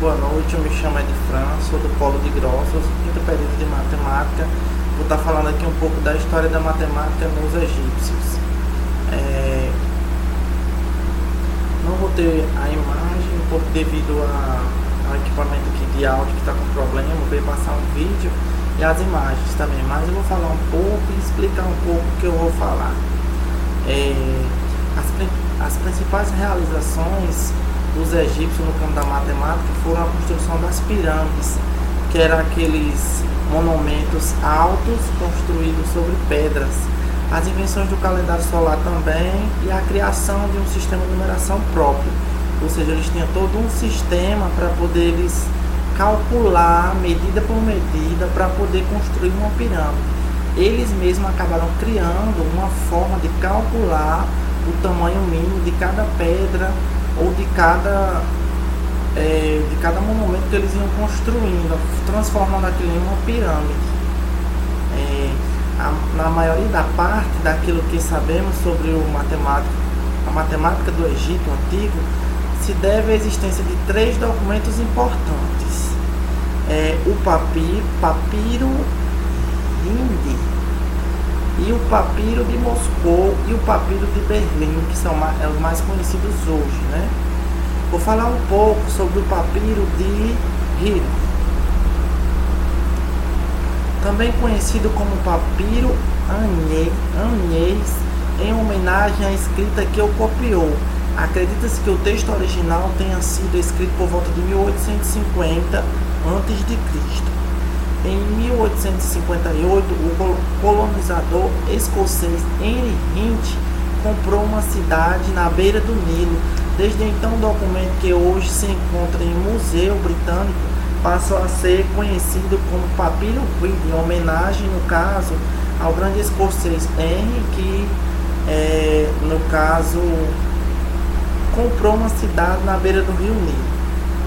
boa noite. Eu me chamo Ed Fran, sou do Polo de Grossos, quinto período de matemática. Vou estar falando aqui um pouco da história da matemática nos egípcios. Não vou ter a imagem, devido ao equipamento aqui de áudio que está com problema. Vou ver passar um vídeo e as imagens também, mas eu vou falar um pouco e explicar um pouco o que eu vou falar. As principais realizações dos egípcios no campo da matemática foram a construção das pirâmides, que eram aqueles monumentos altos construídos sobre pedras, as invenções do calendário solar também e a criação de um sistema de numeração próprio, ou seja, eles tinham todo um sistema para poder eles calcular medida por medida para poder construir uma pirâmide. Eles mesmos acabaram criando uma forma de calcular o tamanho mínimo de cada pedra ou de cada monumento que eles iam construindo, transformando aquilo em uma pirâmide. Na maioria da parte daquilo que sabemos sobre a matemática do Egito Antigo, se deve à existência de três documentos importantes: o papiro hindi, e o papiro de Moscou e o papiro de Berlim, que são os mais conhecidos hoje, né? Vou falar um pouco sobre o papiro de Hiro, também conhecido como papiro Anhês, em homenagem à escrita que o copiou. Acredita-se que o texto original tenha sido escrito por volta de 1850 a.C. Em 1858, o colonizador escocês Henry Hint comprou uma cidade na beira do Nilo. Desde então, o documento, que hoje se encontra em Museu Britânico, passou a ser conhecido como Papiro Reed, em homenagem, no caso, ao grande escocês Henry, que, no caso, comprou uma cidade na beira do rio Nilo.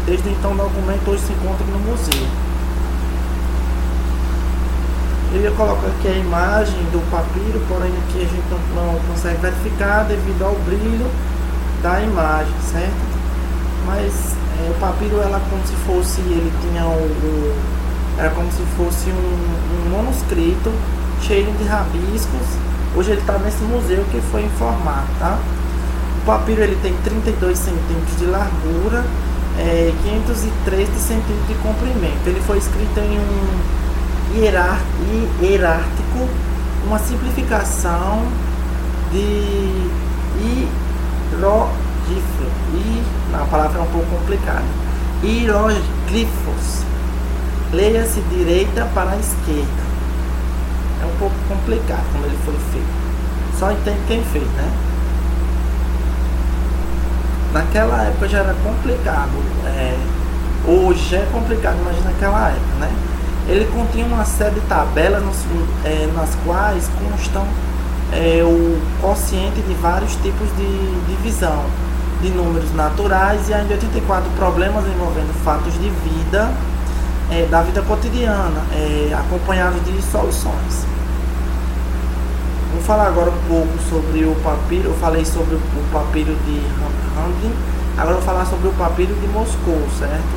Desde então, o documento hoje se encontra no museu. Eu ia colocar aqui a imagem do papiro, porém aqui a gente não consegue verificar devido ao brilho da imagem, certo? Mas o papiro era como se fosse, era como se fosse um manuscrito cheio de rabiscos. Hoje ele está nesse museu que foi informado, tá? O papiro ele tem 32 centímetros de largura, 513 centímetros de comprimento. Ele foi escrito em um hierárquico, uma simplificação de hieróglifos, a palavra é um pouco complicada, hieróglifos, leia-se direita para a esquerda. É um pouco complicado como ele foi feito, só entende quem fez, né? Naquela época já era complicado, hoje é complicado, mas naquela época, né? Ele continha uma série de tabelas nas quais constam o quociente de vários tipos de divisão de números naturais e ainda 84 problemas envolvendo fatos de vida, da vida cotidiana, acompanhados de soluções. Vou falar agora um pouco sobre o papiro. Eu falei sobre o papiro de Hamdin, agora eu vou falar sobre o papiro de Moscou, certo?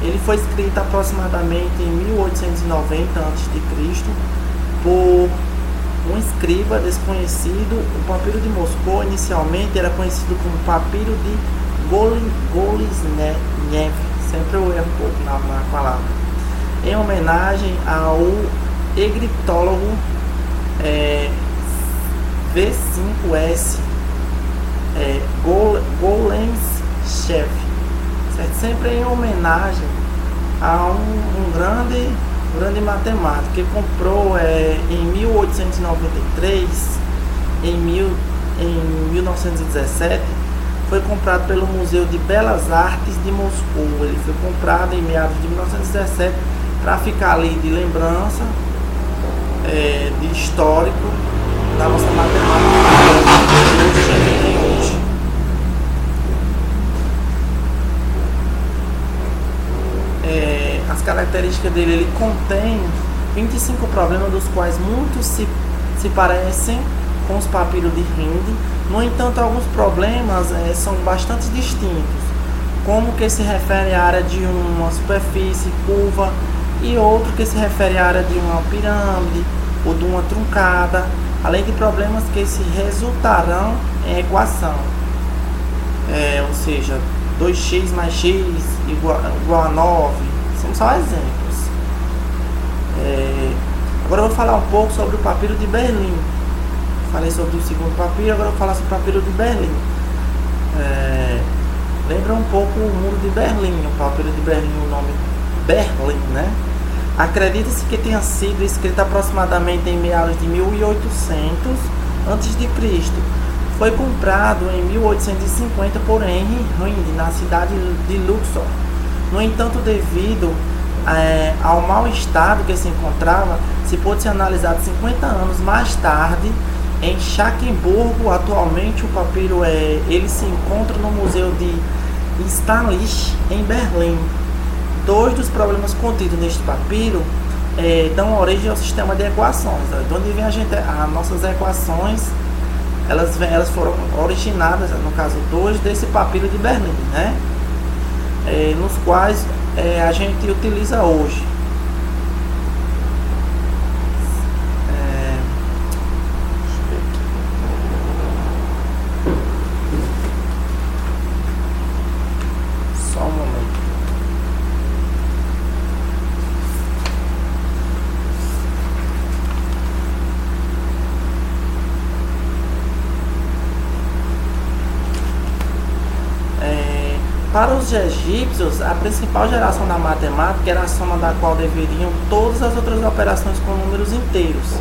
Ele foi escrito aproximadamente em 1890 a.C. por um escriba desconhecido. O papiro de Moscou inicialmente era conhecido como papiro de Goliznev, sempre eu erro um pouco na palavra, em homenagem ao egiptólogo V5S Golemschev, sempre em homenagem a um grande matemático que comprou em 1893, em 1917, foi comprado pelo Museu de Belas Artes de Moscou. Ele foi comprado em meados de 1917 para ficar ali de lembrança, de histórico da nossa matemática que a gente tem hoje. As características dele, ele contém 25 problemas, dos quais muitos se parecem com os papiros de Hindi. No entanto, alguns problemas são bastante distintos. como que se refere à área de uma superfície curva e outro que se refere à área de uma pirâmide ou de uma truncada, além de problemas que se resultarão em equação, ou seja, 2x mais x igual a 9, são só exemplos. Agora eu vou falar um pouco sobre o papiro de Berlim. Falei sobre o segundo papiro, agora eu vou falar sobre o papiro de Berlim. Lembra um pouco o muro de Berlim, o papiro de Berlim, o nome Berlim, né? Acredita-se que tenha sido escrito aproximadamente em meados de 1800 a.C. Foi comprado em 1850 por Henry Hind, na cidade de Luxor. No entanto, devido ao mau estado que se encontrava, se pôde ser analisado 50 anos mais tarde em Schackenburgo. Atualmente o papiro ele se encontra no Museu de Stahlich, em Berlim. Dois dos problemas contidos neste papiro dão origem ao sistema de equações. De onde vem as nossas equações? Elas foram originadas, no caso, dois desse papiro de Berlim, né? Nos quais a gente utiliza hoje. Só um momento. Para os egípcios, a principal geração da matemática era a soma da qual deveriam todas as outras operações com números inteiros.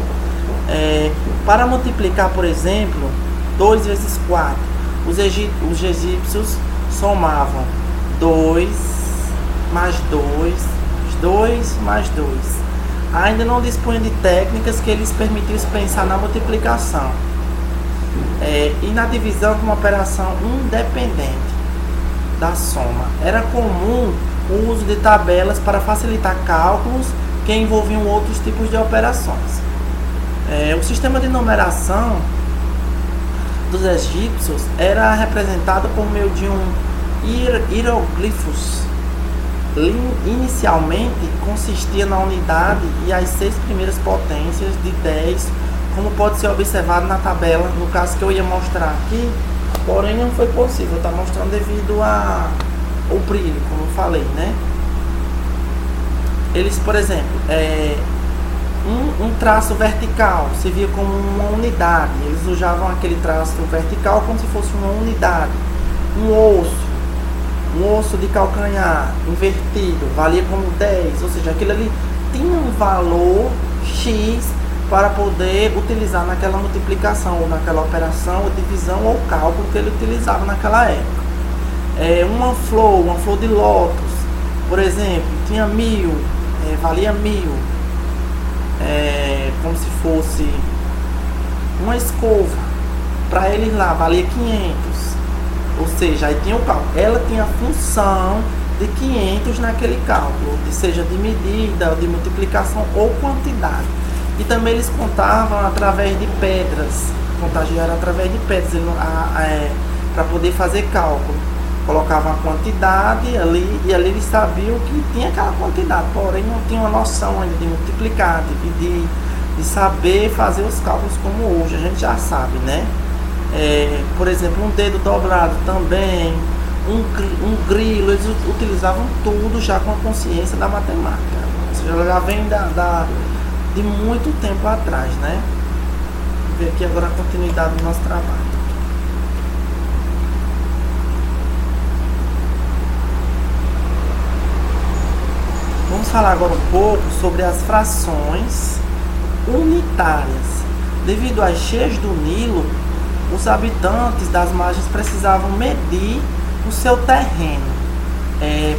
Para multiplicar, por exemplo, 2 vezes 4, os egípcios somavam 2 mais 2, 2 mais 2. Ainda não dispunham de técnicas que lhes permitissem pensar na multiplicação e na divisão como operação independente da soma. Era comum o uso de tabelas para facilitar cálculos que envolviam outros tipos de operações. O sistema de numeração dos egípcios era representado por meio de hieroglifos. Inicialmente consistia na unidade e as 6 primeiras potências de 10, como pode ser observado na tabela, no caso que eu ia mostrar aqui. Porém não foi possível, está mostrando devido ao brilho, como eu falei, né? Eles, por exemplo, um traço vertical se via como uma unidade. Eles usavam aquele traço vertical como se fosse uma unidade. Um osso de calcanhar invertido valia como 10, ou seja, aquilo ali tinha um valor X para poder utilizar naquela multiplicação, ou naquela operação, ou divisão, ou cálculo que ele utilizava naquela época. Uma flor de lótus, por exemplo, tinha 1000, valia 1000, como se fosse uma escova, para eles lá valia 500, ou seja, aí tinha o cálculo, ela tinha a função de 500 naquele cálculo, seja de medida, de multiplicação ou quantidade. E também eles contavam através de pedras, contagem era através de pedras, para poder fazer cálculo. Colocavam a quantidade ali, e ali eles sabiam que tinha aquela quantidade, porém não tinham uma noção ainda de multiplicar, de saber fazer os cálculos como hoje, a gente já sabe, né? Por exemplo, um dedo dobrado também, um grilo, eles utilizavam tudo já com a consciência da matemática. Ou seja, já vem de muito tempo atrás, né? Vamos ver aqui agora a continuidade do nosso trabalho. Vamos falar agora um pouco sobre as frações unitárias. Devido às cheias do Nilo, os habitantes das margens precisavam medir o seu terreno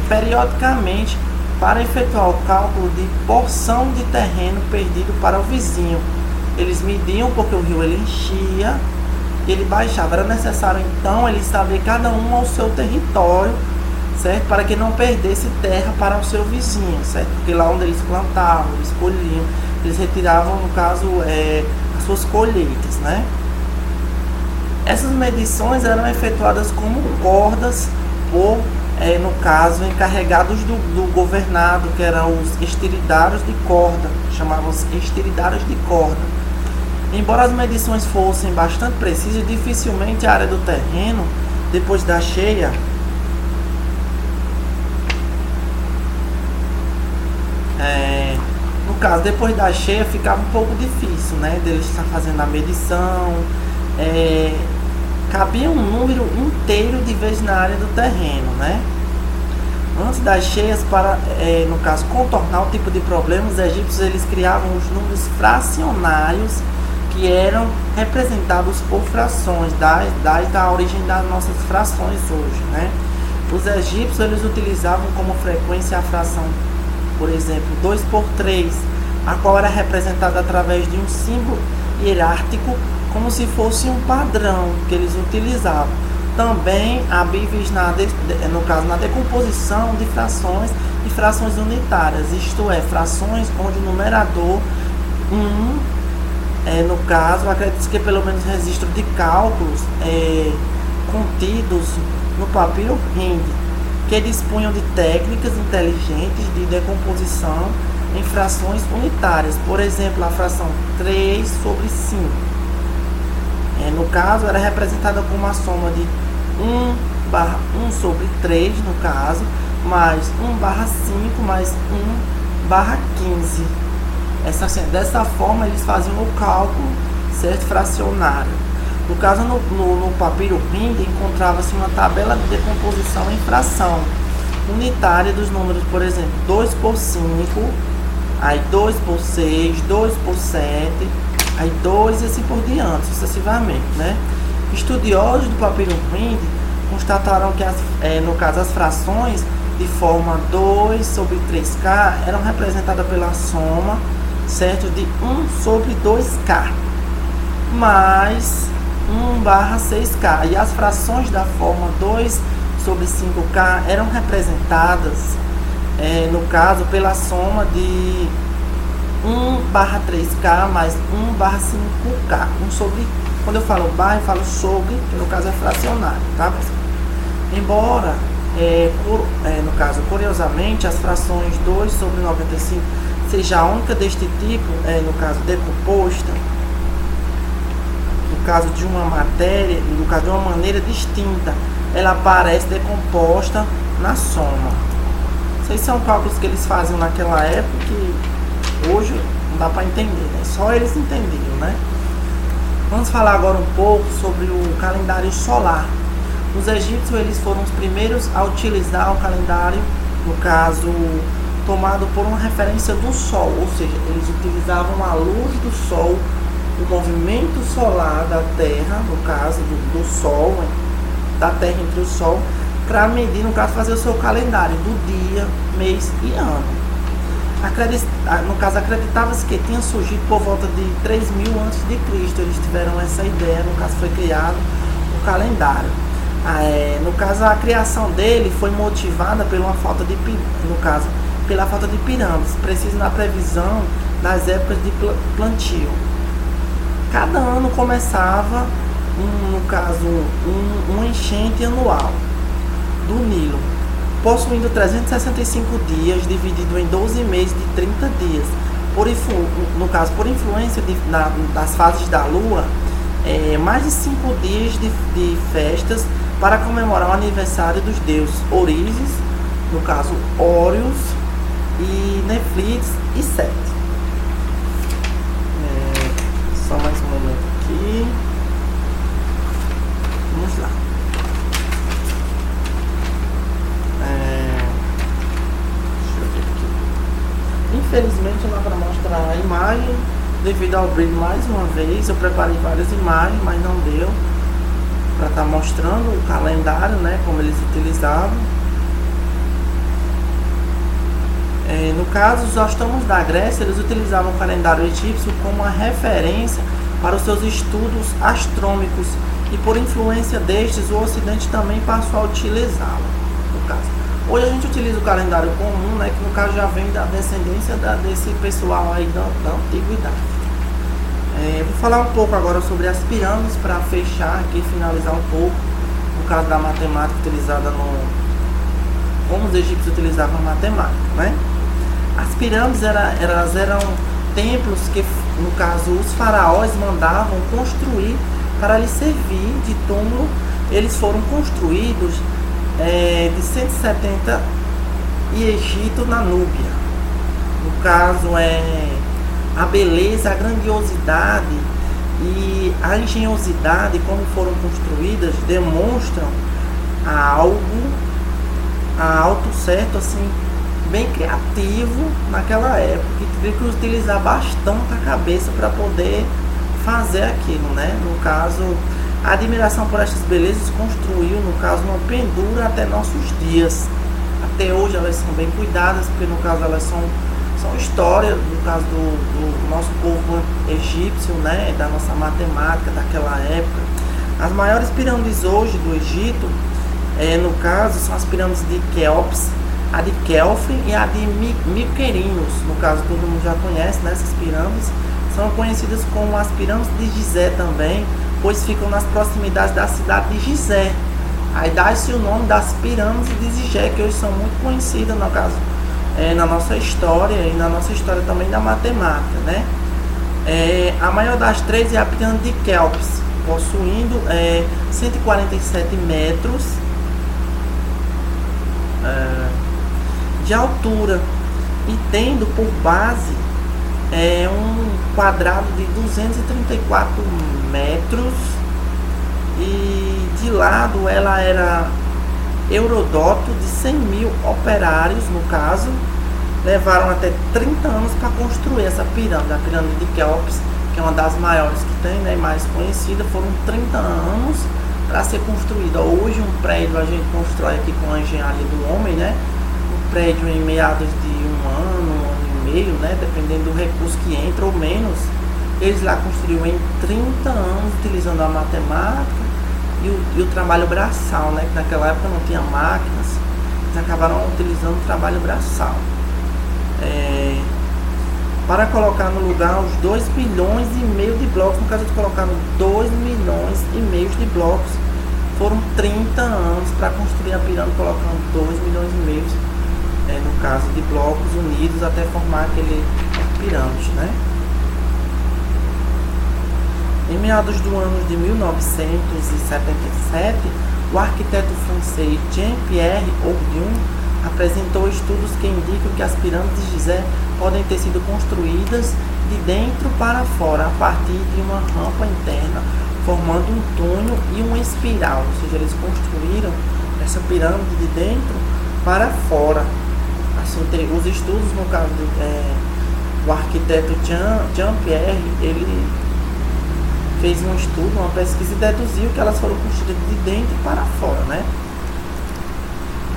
periodicamente para efetuar o cálculo de porção de terreno perdido para o vizinho. Eles mediam porque o rio ele enchia, ele baixava. Era necessário então eles saber cada um ao seu território, certo? Para que não perdesse terra para o seu vizinho, certo? Porque lá onde eles plantavam, eles colhiam, eles retiravam, no caso, as suas colheitas, né? Essas medições eram efetuadas como cordas por no caso, encarregados do governado, que eram os estiridários de corda, chamavam-se estiridários de corda. Embora as medições fossem bastante precisas, dificilmente a área do terreno, depois da cheia, no caso, depois da cheia, ficava um pouco difícil, né, deles estar fazendo a medição, cabia um número inteiro de vezes na área do terreno, né? Antes das cheias, para, no caso, contornar o tipo de problema, os egípcios eles criavam os números fracionários, que eram representados por frações, da origem das nossas frações hoje, né? Os egípcios eles utilizavam como frequência a fração, por exemplo, 2 por 3, a qual era representada através de um símbolo hierárquico, como se fosse um padrão que eles utilizavam. Também habíveis no caso, na decomposição de frações e frações unitárias, isto é, frações onde o numerador 1, no caso, acredita-se que pelo menos registro de cálculos contidos no papiro Hind, que dispunham de técnicas inteligentes de decomposição em frações unitárias, por exemplo, a fração 3 sobre 5. No caso, era representada como a soma de 1/1 sobre 3, no caso, mais 1/5 mais 1/15. Dessa forma, eles faziam o cálculo, certo, fracionário. No caso, no papiro Hind, encontrava-se uma tabela de decomposição em fração unitária dos números, por exemplo, 2 por 5, aí 2 por 6, 2 por 7, aí 2 e assim por diante, sucessivamente, né? Estudiosos do papiro Hind constataram que, no caso, as frações de forma 2 sobre 3K eram representadas pela soma, certo, de 1 sobre 2K, mais 1/6K, e as frações da forma 2 sobre 5K eram representadas, no caso, pela soma de 1/3K mais 1/5K. Quando eu falo barra, eu falo sobre, que no caso é fracionário, tá, pessoal? Embora, no caso, curiosamente, as frações 2 sobre 95 seja a única deste tipo, no caso, decomposta, no caso de uma matéria, no caso de uma maneira distinta, ela aparece decomposta na soma. Esses são cálculos que eles faziam naquela época que hoje não dá para entender, né? Só eles entendiam, né? Vamos falar agora um pouco sobre o calendário solar. Os egípcios eles foram os primeiros a utilizar o calendário, no caso, tomado por uma referência do Sol, ou seja, eles utilizavam a luz do Sol, o movimento solar da Terra, no caso do Sol, da Terra entre o Sol, para medir, no caso, fazer o seu calendário do dia, mês e ano. No caso, acreditava-se que tinha surgido por volta de 3000 a.C. Eles tiveram essa ideia, no caso, foi criado o calendário. No caso, a criação dele foi motivada pela falta de pirâmides, precisa na previsão das épocas de plantio. Cada ano começava, no caso, uma enchente anual do Nilo, possuindo 365 dias, dividido em 12 meses de 30 dias. Por influência das fases da Lua, mais de 5 dias de festas para comemorar o aniversário dos deuses Orísis, no caso Órios, e Neflites e Sete. Só mais um momento aqui. Vamos lá. Deixa eu ver aqui. Infelizmente não dá para mostrar a imagem devido ao brilho mais uma vez. Eu preparei várias imagens, mas não deu para estar mostrando o calendário, né, como eles utilizavam. No caso, os astrônomos da Grécia, eles utilizavam o calendário egípcio como uma referência para os seus estudos astrônomicos, e por influência destes, o Ocidente também passou a utilizá-lo. No caso, hoje a gente utiliza o calendário comum, né, que no caso já vem da descendência desse pessoal aí da antiguidade. Vou falar um pouco agora sobre as pirâmides para fechar aqui, finalizar um pouco, no caso da matemática utilizada como os egípcios utilizavam a matemática, né? As pirâmides elas eram templos que, no caso, os faraós mandavam construir para lhes servir de túmulo. Eles foram construídos de 170 e Egito na Núbia. No caso, a beleza, a grandiosidade e a engenhosidade como foram construídas demonstram algo certo, assim, bem criativo naquela época, que teve que utilizar bastante a cabeça para poder fazer aquilo, né? No caso, a admiração por estas belezas construiu, no caso, uma pendura até nossos dias. Até hoje elas são bem cuidadas, porque no caso elas são história, no caso do nosso povo egípcio, né? Da nossa matemática daquela época. As maiores pirâmides hoje do Egito, no caso, são as pirâmides de Quéops, a de Kelfin e a de Mycerinhos. No caso, todo mundo já conhece, né? Essas pirâmides são conhecidas como as pirâmides de Gizé também, pois ficam nas proximidades da cidade de Gizé. Aí dá-se o nome das pirâmides de Gizé, que hoje são muito conhecidas, no caso, na nossa história e na nossa história também da matemática, né? A maior das três é a pirâmide de Quéops, possuindo 147 metros de altura e tendo por base um quadrado de 234 metros, e de lado ela era Eurodoto de 100 mil operários. No caso, levaram até 30 anos para construir essa pirâmide, a pirâmide de Quéops, que é uma das maiores que tem, né, mais conhecida. Foram 30 anos para ser construída. Hoje um prédio a gente constrói aqui com a engenharia do homem, né? Um prédio em meados de um ano e meio, né? Dependendo do recurso que entra ou menos. Eles lá construíram em 30 anos utilizando a matemática e o trabalho braçal, né? Que naquela época não tinha máquinas, eles acabaram utilizando o trabalho braçal. Para colocar no lugar os 2,5 milhões de blocos, no caso eles colocaram 2,5 milhões de blocos. Foram 30 anos para construir a pirâmide, colocando 2,5 milhões, no caso de blocos unidos até formar aquele pirâmide, né? Em meados do ano de 1977, o arquiteto francês Jean-Pierre Oudin apresentou estudos que indicam que as pirâmides de Gizé podem ter sido construídas de dentro para fora, a partir de uma rampa interna, formando um túnel e uma espiral. Ou seja, eles construíram essa pirâmide de dentro para fora. Assim, os estudos, no caso do arquiteto Jean-Pierre, ele fez um estudo, uma pesquisa, e deduziu que elas foram construídas de dentro para fora, né?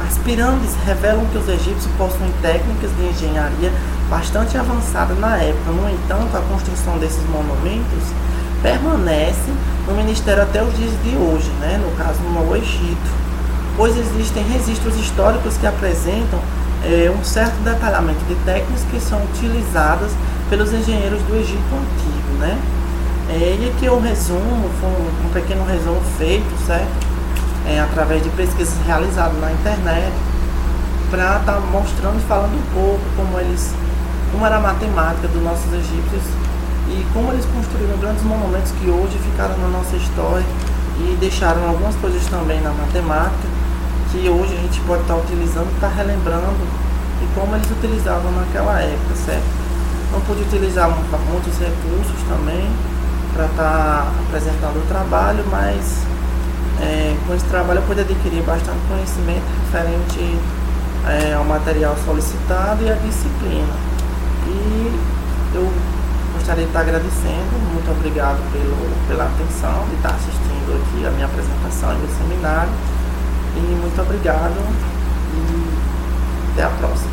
As pirâmides revelam que os egípcios possuem técnicas de engenharia bastante avançadas na época. No entanto, a construção desses monumentos permanece no ministério até os dias de hoje, né? No caso, no Egito, pois existem registros históricos que apresentam um certo detalhamento de técnicas que são utilizadas pelos engenheiros do Egito Antigo, né? E aqui o resumo, foi um pequeno resumo feito, certo? Através de pesquisas realizadas na internet, para estar mostrando e falando um pouco como era a matemática dos nossos egípcios e como eles construíram grandes monumentos que hoje ficaram na nossa história e deixaram algumas coisas também na matemática que hoje a gente pode estar utilizando, estar relembrando e como eles utilizavam naquela época, certo? Não pude utilizar muitos recursos também para estar apresentando o trabalho, mas com esse trabalho eu pude adquirir bastante conhecimento referente ao material solicitado e à disciplina. E eu gostaria de estar agradecendo, muito obrigado pela atenção de estar assistindo aqui a minha apresentação e meu seminário. E muito obrigado e até a próxima.